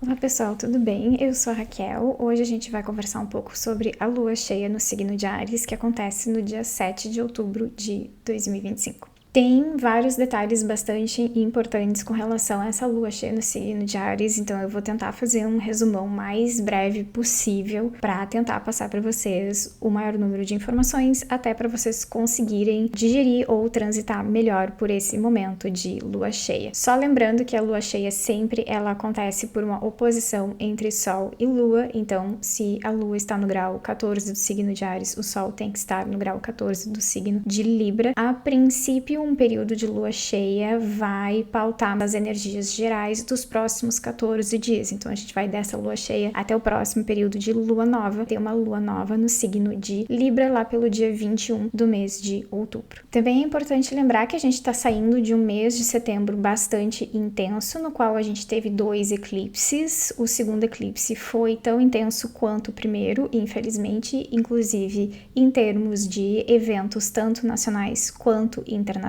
Olá pessoal, tudo bem? Eu sou a Raquel. Hoje a gente vai conversar um pouco sobre a lua cheia no signo de Áries, que acontece no dia 7 de outubro de 2025. Tem vários detalhes bastante importantes com relação a essa lua cheia no signo de Áries, então eu vou tentar fazer um resumão mais breve possível para tentar passar para vocês o maior número de informações, até para vocês conseguirem digerir ou transitar melhor por esse momento de lua cheia. Só lembrando que a lua cheia sempre ela acontece por uma oposição entre Sol e Lua, então se a lua está no grau 14 do signo de Áries, o Sol tem que estar no grau 14 do signo de Libra. A princípio, um período de lua cheia vai pautar as energias gerais dos próximos 14 dias. Então a gente vai dessa lua cheia até o próximo período de lua nova. Tem uma lua nova no signo de Libra lá pelo dia 21 do mês de outubro. Também é importante lembrar que a gente está saindo de um mês de setembro bastante intenso, no qual a gente teve 2 eclipses. O segundo eclipse foi tão intenso quanto o primeiro, infelizmente, inclusive em termos de eventos tanto nacionais quanto internacionais.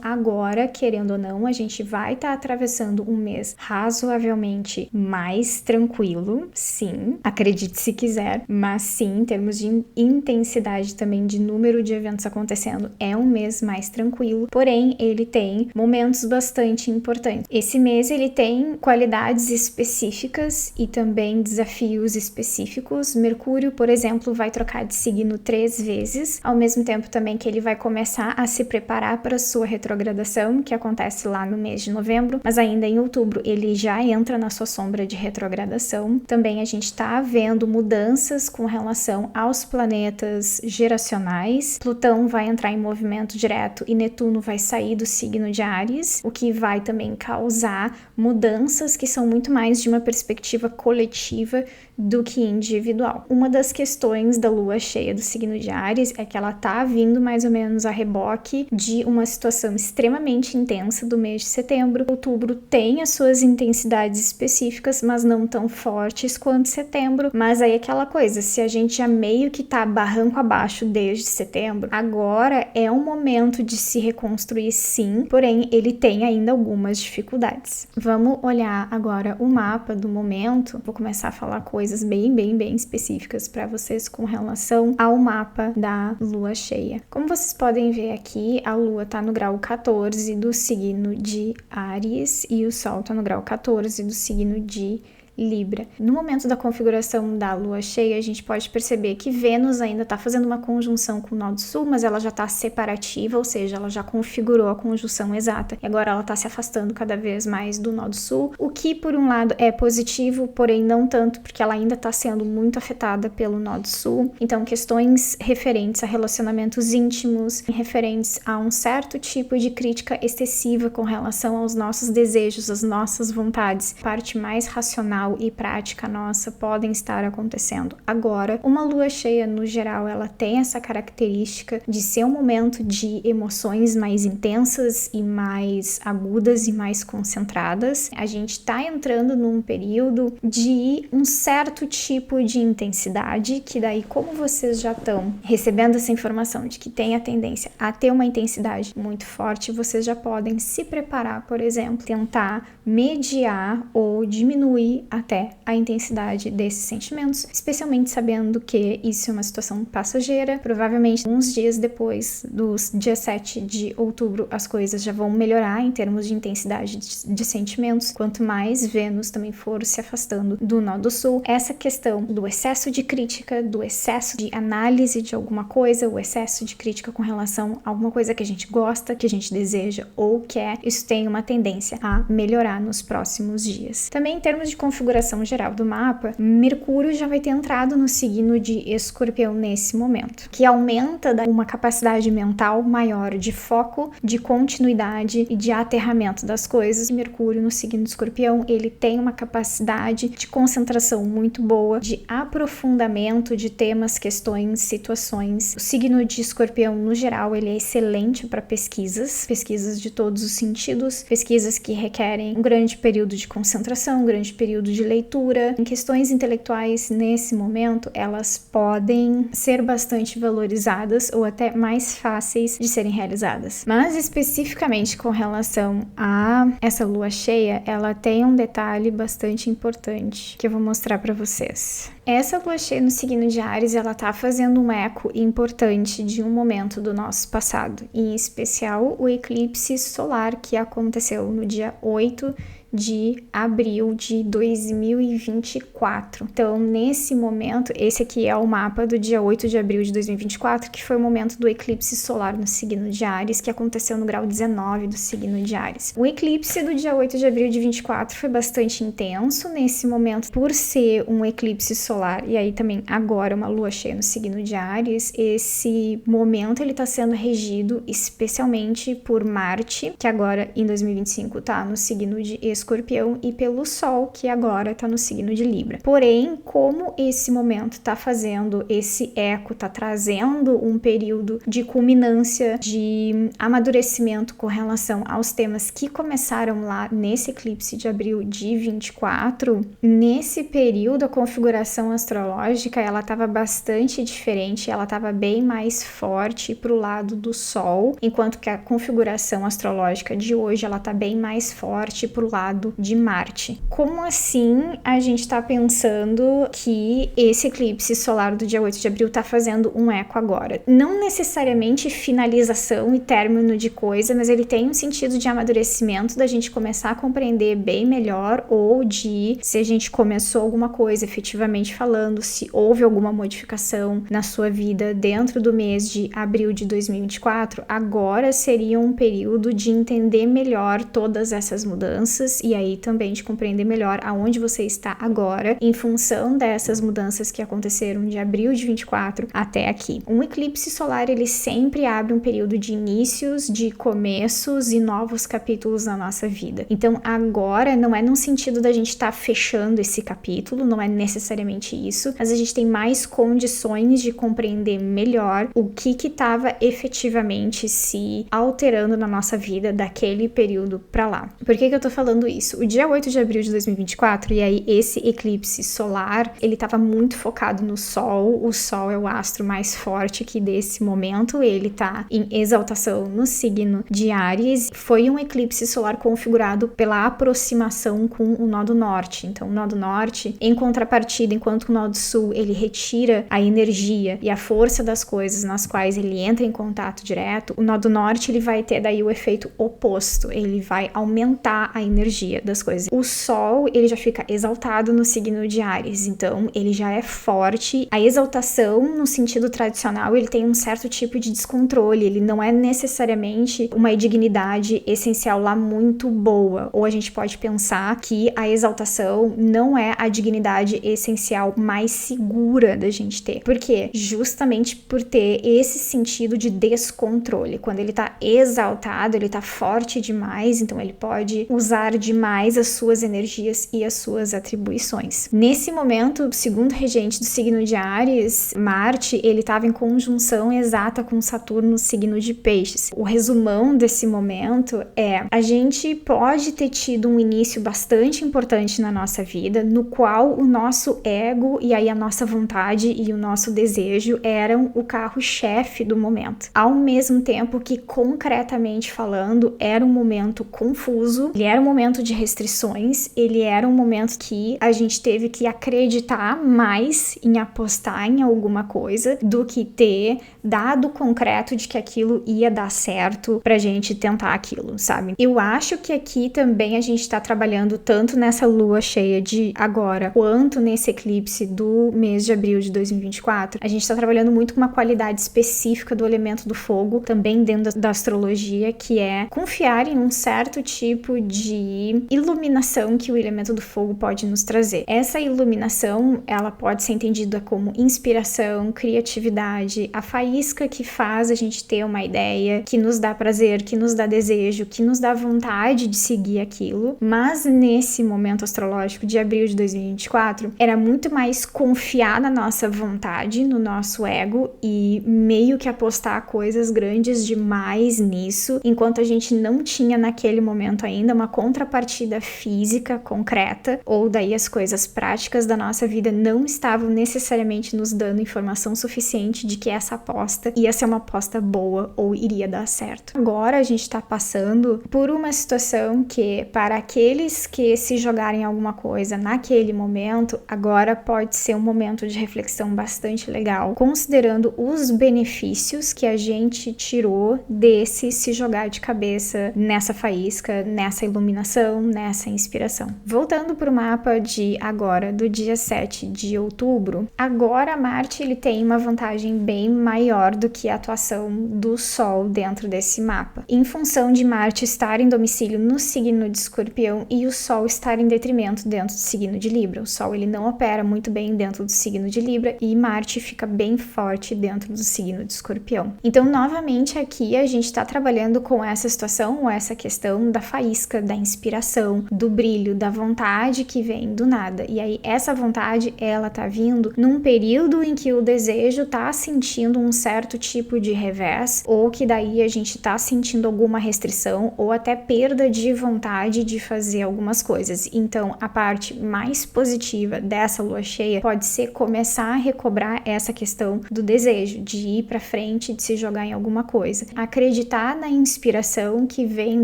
Agora, querendo ou não, a gente vai estar atravessando um mês razoavelmente mais tranquilo, sim, acredite se quiser, mas sim, em termos de intensidade também de número de eventos acontecendo, é um mês mais tranquilo, porém ele tem momentos bastante importantes. Esse mês ele tem qualidades específicas e também desafios específicos. Mercúrio, por exemplo, vai trocar de signo 3 vezes, ao mesmo tempo também que ele vai começar a se preparar para sua retrogradação, que acontece lá no mês de novembro, mas ainda em outubro ele já entra na sua sombra de retrogradação. Também a gente está vendo mudanças com relação aos planetas geracionais. Plutão vai entrar em movimento direto e Netuno vai sair do signo de Áries, o que vai também causar mudanças que são muito mais de uma perspectiva coletiva do que individual. Uma das questões da lua cheia do signo de Áries é que ela tá vindo mais ou menos a reboque de uma situação extremamente intensa do mês de setembro. Outubro tem as suas intensidades específicas, mas não tão fortes quanto setembro. Mas aí aquela coisa, se a gente já meio que tá barranco abaixo desde setembro, agora é um momento de se reconstruir sim, porém ele tem ainda algumas dificuldades. Vamos olhar agora o mapa do momento. Vou começar a falar coisas bem específicas para vocês com relação ao mapa da lua cheia. Como vocês podem ver aqui, a lua tá no grau 14 do signo de Áries e o sol tá no grau 14 do signo de Libra. No momento da configuração da lua cheia, a gente pode perceber que Vênus ainda está fazendo uma conjunção com o nó do sul, mas ela já está separativa, ou seja, ela já configurou a conjunção exata e agora ela está se afastando cada vez mais do nó do sul, o que por um lado é positivo, porém não tanto, porque ela ainda está sendo muito afetada pelo nó do sul. Então questões referentes a relacionamentos íntimos, referentes a um certo tipo de crítica excessiva com relação aos nossos desejos, às nossas vontades, parte mais racional e prática nossa podem estar acontecendo. Agora, uma lua cheia no geral, ela tem essa característica de ser um momento de emoções mais intensas e mais agudas e mais concentradas. A gente tá entrando num período de um certo tipo de intensidade, que daí, como vocês já estão recebendo essa informação de que tem a tendência a ter uma intensidade muito forte, vocês já podem se preparar, por exemplo, tentar mediar ou diminuir até a intensidade desses sentimentos, especialmente sabendo que isso é uma situação passageira. Provavelmente uns dias depois do dia 7 de outubro as coisas já vão melhorar em termos de intensidade de sentimentos, quanto mais Vênus também for se afastando do nó do sul. Essa questão do excesso de crítica, do excesso de análise de alguma coisa, o excesso de crítica com relação a alguma coisa que a gente gosta, que a gente deseja ou quer, isso tem uma tendência a melhorar nos próximos dias. Também em termos de configuração geral do mapa, Mercúrio já vai ter entrado no signo de Escorpião nesse momento, que aumenta uma capacidade mental maior de foco, de continuidade e de aterramento das coisas. Mercúrio no signo de Escorpião, ele tem uma capacidade de concentração muito boa, de aprofundamento de temas, questões, situações. O signo de Escorpião, no geral, ele é excelente para pesquisas de todos os sentidos, pesquisas que requerem grande período de concentração, um grande período de leitura. Em questões intelectuais, nesse momento, elas podem ser bastante valorizadas ou até mais fáceis de serem realizadas. Mas especificamente com relação a essa lua cheia, ela tem um detalhe bastante importante que eu vou mostrar para vocês. Essa lua cheia no signo de Áries, ela tá fazendo um eco importante de um momento do nosso passado, em especial o eclipse solar que aconteceu no dia 8 de abril de 2024. Então, nesse momento, esse aqui é o mapa do dia 8 de abril de 2024, que foi o momento do eclipse solar no signo de Áries, que aconteceu no grau 19 do signo de Áries. O eclipse do dia 8 de abril de 24 foi bastante intenso nesse momento, por ser um eclipse solar, e aí também agora uma lua cheia no signo de Áries, esse momento ele tá sendo regido especialmente por Marte, que agora em 2025 tá no signo de Escorpião, e pelo Sol, que agora está no signo de Libra. Porém, como esse momento está fazendo esse eco, está trazendo um período de culminância, de amadurecimento com relação aos temas que começaram lá nesse eclipse de abril de 24, nesse período a configuração astrológica ela estava bastante diferente, ela estava bem mais forte para o lado do Sol, enquanto que a configuração astrológica de hoje ela está bem mais forte para o lado de Marte. Como assim a gente está pensando que esse eclipse solar do dia 8 de abril está fazendo um eco agora? Não necessariamente finalização e término de coisa, mas ele tem um sentido de amadurecimento, da gente começar a compreender bem melhor, ou de se a gente começou alguma coisa efetivamente falando, se houve alguma modificação na sua vida dentro do mês de abril de 2024, agora seria um período de entender melhor todas essas mudanças e aí também de compreender melhor aonde você está agora em função dessas mudanças que aconteceram de abril de 24 até aqui. Um eclipse solar, ele sempre abre um período de inícios, de começos e novos capítulos na nossa vida. Então agora não é num sentido da gente estar fechando esse capítulo, não é necessariamente isso, mas a gente tem mais condições de compreender melhor o que estava efetivamente se alterando na nossa vida daquele período para lá. Por que eu tô falando isso? O dia 8 de abril de 2024, e aí esse eclipse solar, ele estava muito focado no Sol. O Sol é o astro mais forte aqui desse momento, ele tá em exaltação no signo de Áries. Foi um eclipse solar configurado pela aproximação com o nó do norte. Então, o nó do norte, em contrapartida, enquanto o nó do sul, ele retira a energia e a força das coisas nas quais ele entra em contato direto, o nó do norte, ele vai ter daí o efeito oposto, ele vai aumentar a energia das coisas. O Sol, ele já fica exaltado no signo de Áries, então ele já é forte. A exaltação, no sentido tradicional, ele tem um certo tipo de descontrole, ele não é necessariamente uma dignidade essencial lá muito boa, ou a gente pode pensar que a exaltação não é a dignidade essencial mais segura da gente ter. Por quê? Justamente por ter esse sentido de descontrole. Quando ele tá exaltado, ele tá forte demais, então ele pode usar demais as suas energias e as suas atribuições. Nesse momento, o segundo regente do signo de Áries, Marte, ele estava em conjunção exata com Saturno no signo de Peixes. O resumão desse momento é: a gente pode ter tido um início bastante importante na nossa vida, no qual o nosso ego e aí a nossa vontade e o nosso desejo eram o carro-chefe do momento. Ao mesmo tempo que, concretamente falando, era um momento confuso, ele era um momento de restrições, ele era um momento que a gente teve que acreditar mais em apostar em alguma coisa do que ter dado concreto de que aquilo ia dar certo pra gente tentar aquilo, sabe? Eu acho que aqui também a gente tá trabalhando tanto nessa lua cheia de agora, quanto nesse eclipse do mês de abril de 2024, a gente tá trabalhando muito com uma qualidade específica do elemento do fogo, também dentro da astrologia, que é confiar em um certo tipo de iluminação que o elemento do fogo pode nos trazer. Essa iluminação, ela pode ser entendida como inspiração, criatividade, a faísca que faz a gente ter uma ideia, que nos dá prazer, que nos dá desejo, que nos dá vontade de seguir aquilo. Mas nesse momento astrológico de abril de 2024, era muito mais confiar na nossa vontade, no nosso ego, e meio que apostar coisas grandes demais nisso, enquanto a gente não tinha naquele momento ainda uma contrapartida contrapartida física, concreta, ou daí as coisas práticas da nossa vida não estavam necessariamente nos dando informação suficiente de que essa aposta ia ser uma aposta boa ou iria dar certo. Agora a gente está passando por uma situação que, para aqueles que se jogarem alguma coisa naquele momento, agora pode ser um momento de reflexão bastante legal, considerando os benefícios que a gente tirou desse se jogar de cabeça nessa faísca, nessa iluminação, nessa inspiração. Voltando para o mapa de agora, do dia 7 de outubro, agora Marte ele tem uma vantagem bem maior do que a atuação do Sol dentro desse mapa. Em função de Marte estar em domicílio no signo de Escorpião e o Sol estar em detrimento dentro do signo de Libra. O Sol ele não opera muito bem dentro do signo de Libra e Marte fica bem forte dentro do signo de Escorpião. Então, novamente aqui a gente está trabalhando com essa situação, ou essa questão da faísca, da inspiração, do brilho, da vontade que vem do nada. E aí essa vontade, ela tá vindo num período em que o desejo tá sentindo um certo tipo de revés, ou que daí a gente tá sentindo alguma restrição ou até perda de vontade de fazer algumas coisas. Então, a parte mais positiva dessa lua cheia pode ser começar a recobrar essa questão do desejo, de ir pra frente, de se jogar em alguma coisa. Acreditar na inspiração que vem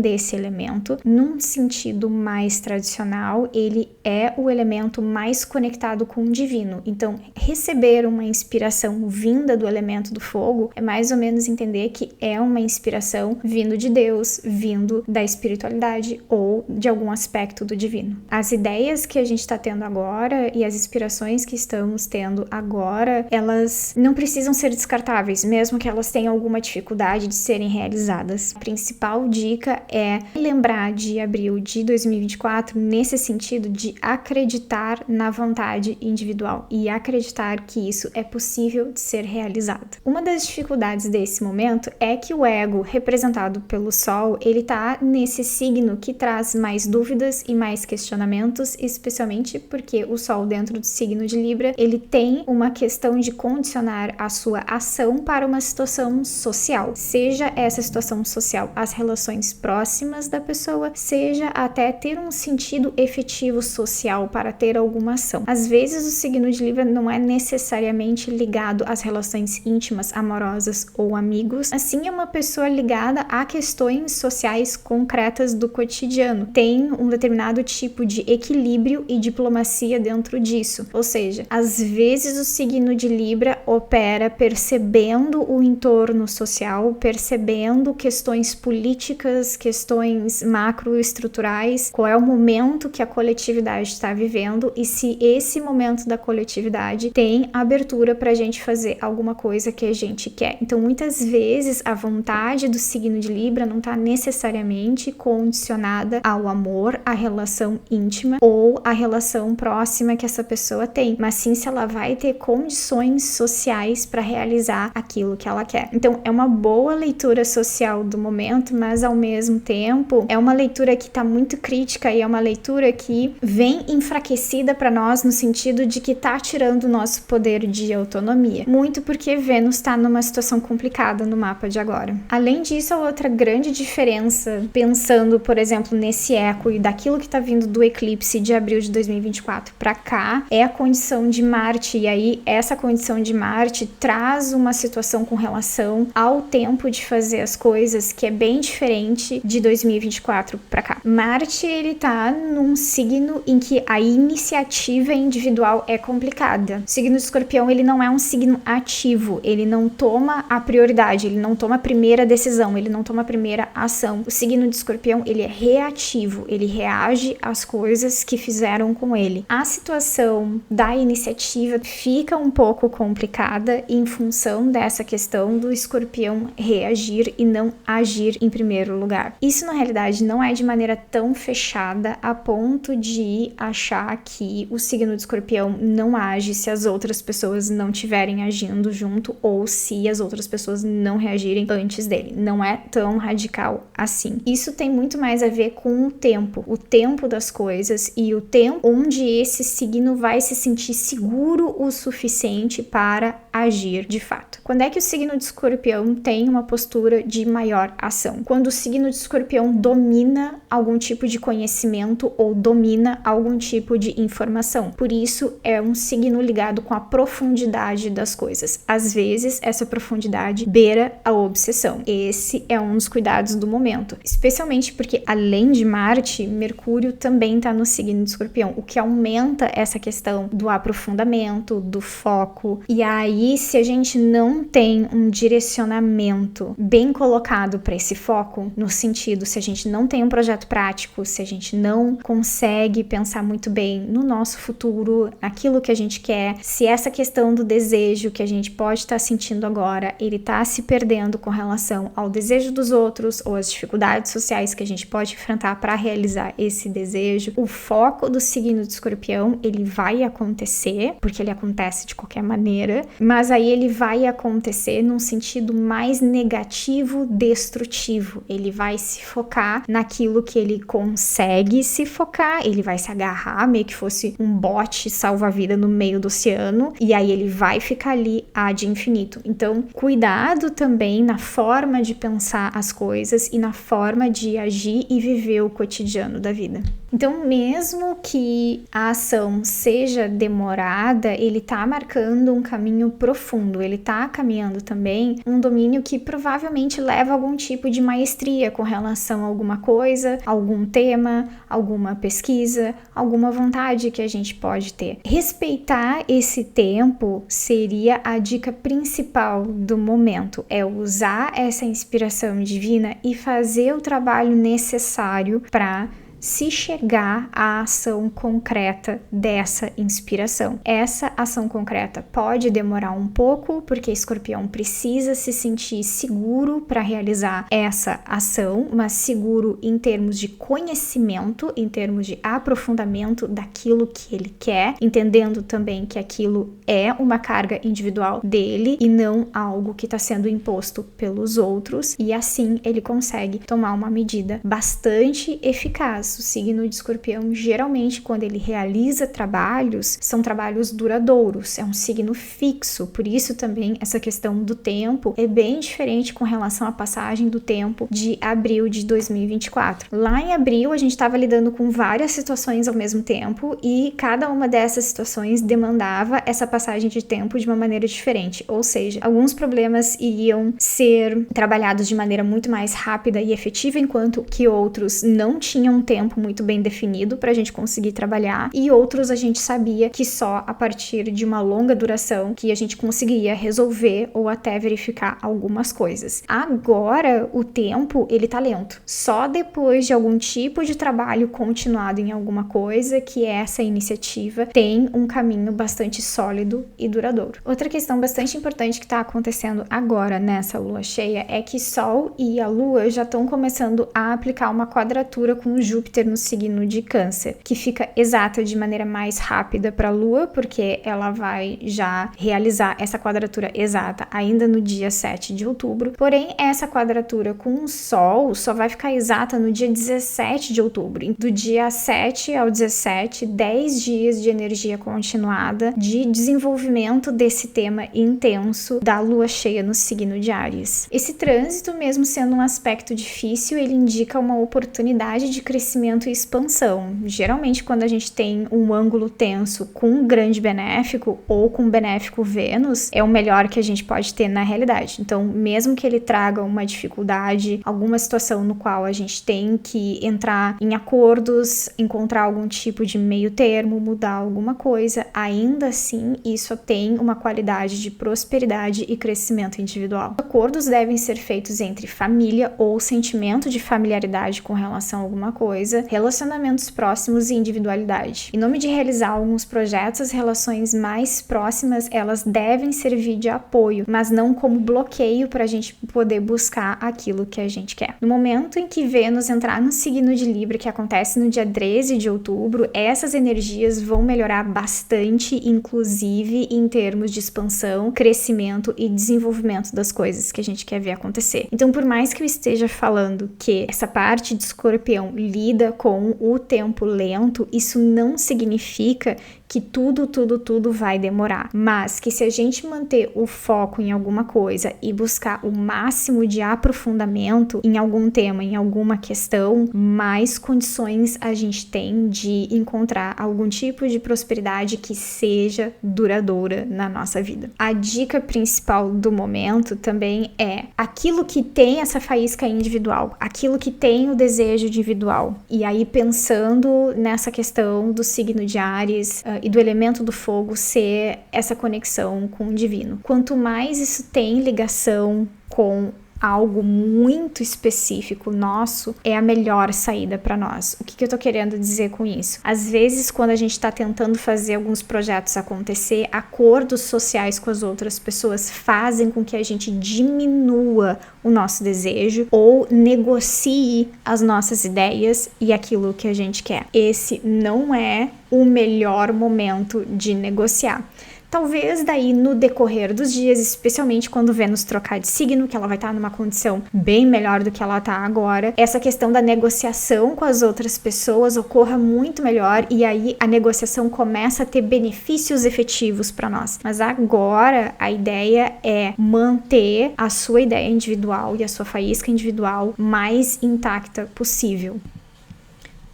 desse elemento, num sentido mais tradicional, ele é o elemento mais conectado com o divino. Então, receber uma inspiração vinda do elemento do fogo é mais ou menos entender que é uma inspiração vindo de Deus, vindo da espiritualidade ou de algum aspecto do divino. As ideias que a gente está tendo agora e as inspirações que estamos tendo agora, elas não precisam ser descartáveis, mesmo que elas tenham alguma dificuldade de serem realizadas. A principal dica é lembrar de abril de 2024 nesse sentido de acreditar na vontade individual e acreditar que isso é possível de ser realizado. Uma das dificuldades desse momento é que o ego, representado pelo Sol, ele tá nesse signo que traz mais dúvidas e mais questionamentos, especialmente porque o Sol dentro do signo de Libra, ele tem uma questão de condicionar a sua ação para uma situação social, seja essa situação social as relações próximas da pessoa, seja até ter um sentido efetivo social para ter alguma ação. Às vezes o signo de Libra não é necessariamente ligado às relações íntimas, amorosas ou amigos, assim é uma pessoa ligada a questões sociais concretas do cotidiano, tem um determinado tipo de equilíbrio e diplomacia dentro disso, ou seja, às vezes o signo de Libra opera percebendo o entorno social, percebendo questões políticas, questões macroestruturais, qual é o momento que a coletividade está vivendo e se esse momento da coletividade tem abertura para a gente fazer alguma coisa que a gente quer. Então, muitas vezes, a vontade do signo de Libra não está necessariamente condicionada ao amor, à relação íntima ou à relação próxima que essa pessoa tem, mas sim se ela vai ter condições sociais para realizar aquilo que ela quer. Então, é uma boa leitura social do momento, mas ao mesmo tempo é uma leitura que está muito crítica e é uma leitura que vem enfraquecida para nós no sentido de que está tirando o nosso poder de autonomia. Muito porque Vênus está numa situação complicada no mapa de agora. Além disso, a outra grande diferença, pensando, por exemplo, nesse eco e daquilo que está vindo do eclipse de abril de 2024 para cá, é a condição de Marte. E aí, essa condição de Marte traz uma situação com relação ao tempo de fazer as coisas que é bem diferente de 2024 para cá. Marte, ele tá num signo em que a iniciativa individual é complicada. O signo de Escorpião, ele não é um signo ativo, ele não toma a prioridade, ele não toma a primeira decisão, ele não toma a primeira ação. O signo de Escorpião, ele é reativo, ele reage às coisas que fizeram com ele. A situação da iniciativa fica um pouco complicada em função dessa questão do Escorpião reagir e não agir em primeiro lugar. Isso, na realidade, não é de maneira tão fechada a ponto de achar que o signo de Escorpião não age se as outras pessoas não estiverem agindo junto ou se as outras pessoas não reagirem antes dele. Não é tão radical assim. Isso tem muito mais a ver com o tempo das coisas e o tempo onde esse signo vai se sentir seguro o suficiente para agir de fato. Quando é que o signo de Escorpião tem uma postura de maior ação? Quando o signo de Escorpião domina algum tipo de conhecimento ou domina algum tipo de informação. Por isso, é um signo ligado com a profundidade das coisas. Às vezes, essa profundidade beira a obsessão. Esse é um dos cuidados do momento, especialmente porque, além de Marte, Mercúrio também está no signo de Escorpião, o que aumenta essa questão do aprofundamento, do foco. E aí, se a gente não tem um direcionamento bem colocado para esse foco, no sentido, se a gente não tem um projeto prático, se a gente não consegue pensar muito bem no nosso futuro, naquilo que a gente quer, se essa questão do desejo que a gente pode estar sentindo agora, ele está se perdendo com relação ao desejo dos outros ou as dificuldades sociais que a gente pode enfrentar para realizar esse desejo, o foco do signo de Escorpião, ele vai acontecer, porque ele acontece de qualquer maneira, mas aí ele vai acontecer num sentido mais negativo, destrutivo. Ele vai se focar naquilo que ele consegue se focar, ele vai se agarrar, meio que fosse um bote salva-vida no meio do oceano, e aí ele vai ficar ali ad infinito. Então, cuidado também na forma de pensar as coisas e na forma de agir e viver o cotidiano da vida. Então, mesmo que a ação seja demorada, ele tá marcando um caminho profundo, ele tá caminhando também um domínio que provavelmente leva a algum tipo de maestria com relação a alguma coisa, algum tema, alguma pesquisa, alguma vontade que a gente pode ter. Respeitar esse tempo seria a dica principal do momento, é usar essa inspiração divina e fazer o trabalho necessário para se chegar à ação concreta dessa inspiração. Essa ação concreta pode demorar um pouco, porque Escorpião precisa se sentir seguro para realizar essa ação, mas seguro em termos de conhecimento, em termos de aprofundamento daquilo que ele quer, entendendo também que aquilo é uma carga individual dele e não algo que está sendo imposto pelos outros, e assim ele consegue tomar uma medida bastante eficaz. O signo de Escorpião, geralmente, quando ele realiza trabalhos, são trabalhos duradouros, é um signo fixo, por isso também essa questão do tempo é bem diferente com relação à passagem do tempo de abril de 2024. Lá em abril, a gente estava lidando com várias situações ao mesmo tempo e cada uma dessas situações demandava essa passagem de tempo de uma maneira diferente, ou seja, alguns problemas iriam ser trabalhados de maneira muito mais rápida e efetiva, enquanto que outros não tinham um tempo muito bem definido para a gente conseguir trabalhar, e outros a gente sabia que só a partir de uma longa duração que a gente conseguiria resolver ou até verificar algumas coisas. Agora o tempo ele tá lento, só depois de algum tipo de trabalho continuado em alguma coisa que essa iniciativa tem um caminho bastante sólido e duradouro. Outra questão bastante importante que está acontecendo agora nessa lua cheia é que Sol e a Lua já estão começando a aplicar uma quadratura com Júpiter no signo de Câncer, que fica exata de maneira mais rápida para a Lua, porque ela vai já realizar essa quadratura exata ainda no dia 7 de outubro, porém essa quadratura com o Sol só vai ficar exata no dia 17 de outubro. Do dia 7 ao 17, 10 dias de energia continuada, de desenvolvimento desse tema intenso da Lua cheia no signo de Áries. Esse trânsito, mesmo sendo um aspecto difícil, ele indica uma oportunidade de crescimento e expansão. Geralmente, quando a gente tem um ângulo tenso com um grande benéfico ou com um benéfico Vênus, é o melhor que a gente pode ter na realidade. Então, mesmo que ele traga uma dificuldade, alguma situação no qual a gente tem que entrar em acordos, encontrar algum tipo de meio termo, mudar alguma coisa, ainda assim, isso tem uma qualidade de prosperidade e crescimento individual. Acordos devem ser feitos entre família ou sentimento de familiaridade com relação a alguma coisa, relacionamentos próximos e individualidade. Em nome de realizar alguns projetos, as relações mais próximas, elas devem servir de apoio, mas não como bloqueio para a gente poder buscar aquilo que a gente quer. No momento em que Vênus entrar no signo de Libra, que acontece no dia 13 de outubro, essas energias vão melhorar bastante, inclusive em termos de expansão, crescimento e desenvolvimento das coisas que a gente quer ver acontecer. Então, por mais que eu esteja falando que essa parte de Escorpião lida com o tempo lento, isso não significa que tudo vai demorar, mas que se a gente manter o foco em alguma coisa e buscar o máximo de aprofundamento em algum tema, em alguma questão, mais condições a gente tem de encontrar algum tipo de prosperidade que seja duradoura na nossa vida. A dica principal do momento também é aquilo que tem essa faísca individual, aquilo que tem o desejo individual. E aí pensando nessa questão do signo de Áries e do elemento do fogo ser essa conexão com o divino. Quanto mais isso tem ligação com algo muito específico nosso, é a melhor saída para nós. O que eu tô querendo dizer com isso? Às vezes, quando a gente tá tentando fazer alguns projetos acontecer, acordos sociais com as outras pessoas fazem com que a gente diminua o nosso desejo ou negocie as nossas ideias e aquilo que a gente quer. Esse não é o melhor momento de negociar. Talvez daí no decorrer dos dias, especialmente quando Vênus trocar de signo, que ela vai estar numa condição bem melhor do que ela está agora, essa questão da negociação com as outras pessoas ocorra muito melhor e aí a negociação começa a ter benefícios efetivos para nós. Mas agora a ideia é manter a sua ideia individual e a sua faísca individual mais intacta possível.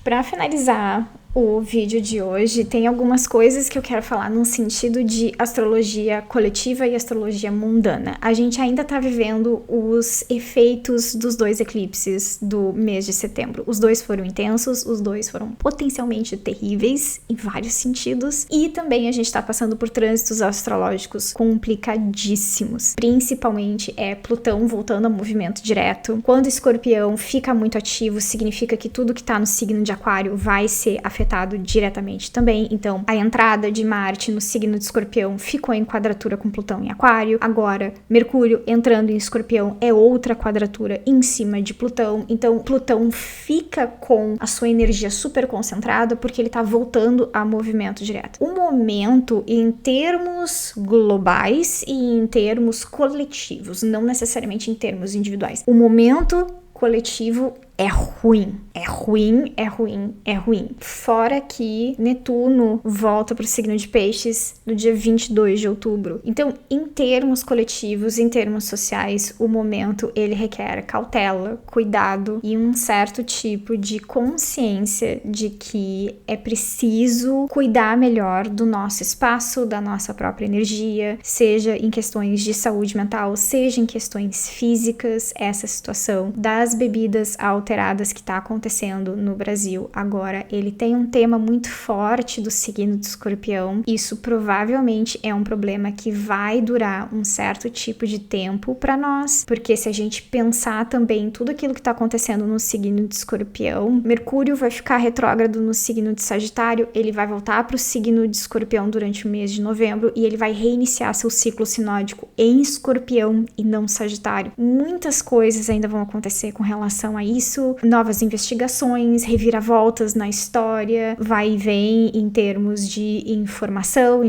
Para finalizar o vídeo de hoje, tem algumas coisas que eu quero falar no sentido de astrologia coletiva e astrologia mundana. A gente ainda tá vivendo os efeitos dos dois eclipses do mês de setembro. Os dois foram intensos, os dois foram potencialmente terríveis em vários sentidos, e também a gente tá passando por trânsitos astrológicos complicadíssimos. Principalmente Plutão voltando a movimento direto. Quando Escorpião fica muito ativo, significa que tudo que tá no signo de Aquário vai ser afetado diretamente também. Então, a entrada de Marte no signo de Escorpião ficou em quadratura com Plutão em Aquário. Agora, Mercúrio entrando em Escorpião é outra quadratura em cima de Plutão. Então, Plutão fica com a sua energia super concentrada porque ele tá voltando a movimento direto. O momento, em termos globais e em termos coletivos, não necessariamente em termos individuais, o momento coletivo é ruim. Fora que Netuno volta para o signo de Peixes no dia 22 de outubro. Então, em termos coletivos, em termos sociais, o momento ele requer cautela, cuidado e um certo tipo de consciência de que é preciso cuidar melhor do nosso espaço, da nossa própria energia, seja em questões de saúde mental, seja em questões físicas. Essa situação das bebidas alteradas que está acontecendo no Brasil agora, ele tem um tema muito forte do signo de Escorpião. Isso provavelmente é um problema que vai durar um certo tipo de tempo para nós, porque se a gente pensar também em tudo aquilo que está acontecendo no signo de Escorpião, Mercúrio vai ficar retrógrado no signo de Sagitário, ele vai voltar para o signo de Escorpião durante o mês de novembro e ele vai reiniciar seu ciclo sinódico em Escorpião e não Sagitário. Muitas coisas ainda vão acontecer com relação a isso, novas investigações, reviravoltas na história, vai e vem em termos de informação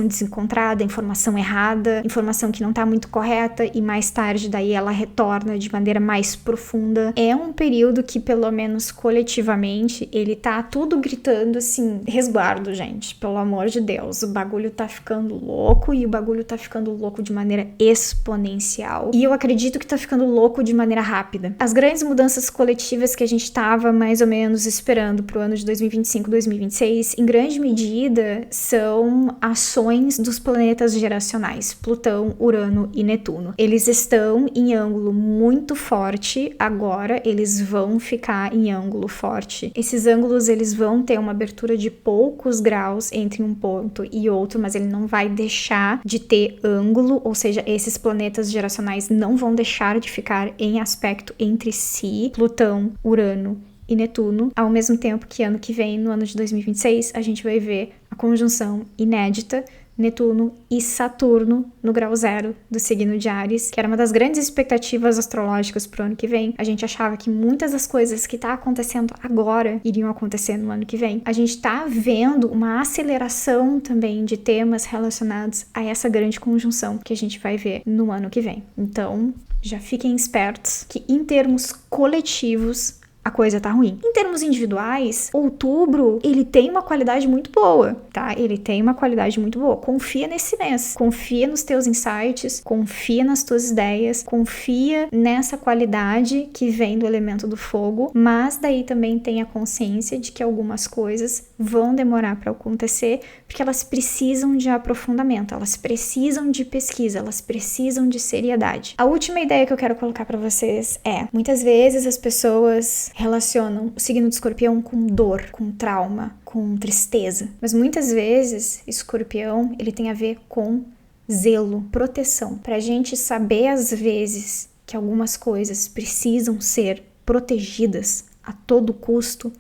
desencontrada, informação errada, informação que não tá muito correta e mais tarde daí ela retorna de maneira mais profunda. É um período que, pelo menos coletivamente, ele tá tudo gritando assim, resguardo, gente, pelo amor de Deus, o bagulho tá ficando louco e o bagulho tá ficando louco de maneira exponencial e eu acredito que tá ficando louco de maneira rápida. As grandes mudanças coletivas que a gente estava mais ou menos esperando para o ano de 2025, 2026, em grande medida são ações dos planetas geracionais, Plutão, Urano e Netuno. Eles estão em ângulo muito forte agora, eles vão ficar em ângulo forte. Esses ângulos eles vão ter uma abertura de poucos graus entre um ponto e outro, mas ele não vai deixar de ter ângulo, ou seja, esses planetas geracionais não vão deixar de ficar em aspecto entre si, Plutão, Urano e Netuno, ao mesmo tempo que ano que vem, no ano de 2026, a gente vai ver a conjunção inédita Netuno e Saturno no grau zero do signo de Áries, que era uma das grandes expectativas astrológicas pro ano que vem. A gente achava que muitas das coisas que tá acontecendo agora iriam acontecer no ano que vem. A gente tá vendo uma aceleração também de temas relacionados a essa grande conjunção que a gente vai ver no ano que vem. Então, já fiquem espertos que em termos coletivos a coisa tá ruim. Em termos individuais, outubro, ele tem uma qualidade muito boa, tá? Ele tem uma qualidade muito boa. Confia nesse mês. Confia nos teus insights, confia nas tuas ideias, confia nessa qualidade que vem do elemento do fogo, mas daí também tenha consciência de que algumas coisas vão demorar para acontecer, porque elas precisam de aprofundamento, elas precisam de pesquisa, elas precisam de seriedade. A última ideia que eu quero colocar para vocês é, muitas vezes as pessoas relacionam o signo de Escorpião com dor, com trauma, com tristeza. Mas muitas vezes, Escorpião, ele tem a ver com zelo, proteção. Pra gente saber, às vezes, que algumas coisas precisam ser protegidas a todo custo,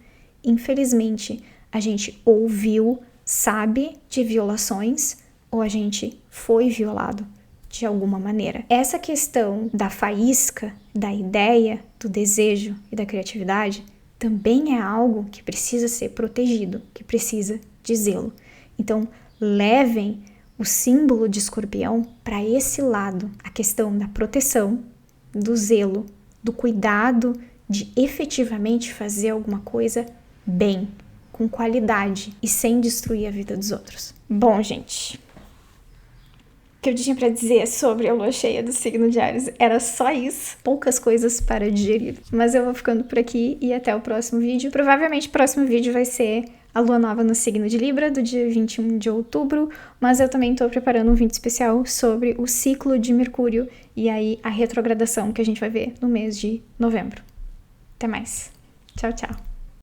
infelizmente, a gente ouviu, sabe de violações, ou a gente foi violado de alguma maneira. Essa questão da faísca, da ideia, do desejo e da criatividade também é algo que precisa ser protegido, que precisa de zelo. Então, levem o símbolo de Escorpião para esse lado, a questão da proteção, do zelo, do cuidado de efetivamente fazer alguma coisa bem, com qualidade e sem destruir a vida dos outros. Bom, gente, que eu tinha para dizer sobre a lua cheia do signo de Áries era só isso, poucas coisas para digerir. Mas eu vou ficando por aqui e até o próximo vídeo. Provavelmente o próximo vídeo vai ser a lua nova no signo de Libra, do dia 21 de outubro, mas eu também estou preparando um vídeo especial sobre o ciclo de Mercúrio e aí a retrogradação que a gente vai ver no mês de novembro. Até mais. Tchau, tchau.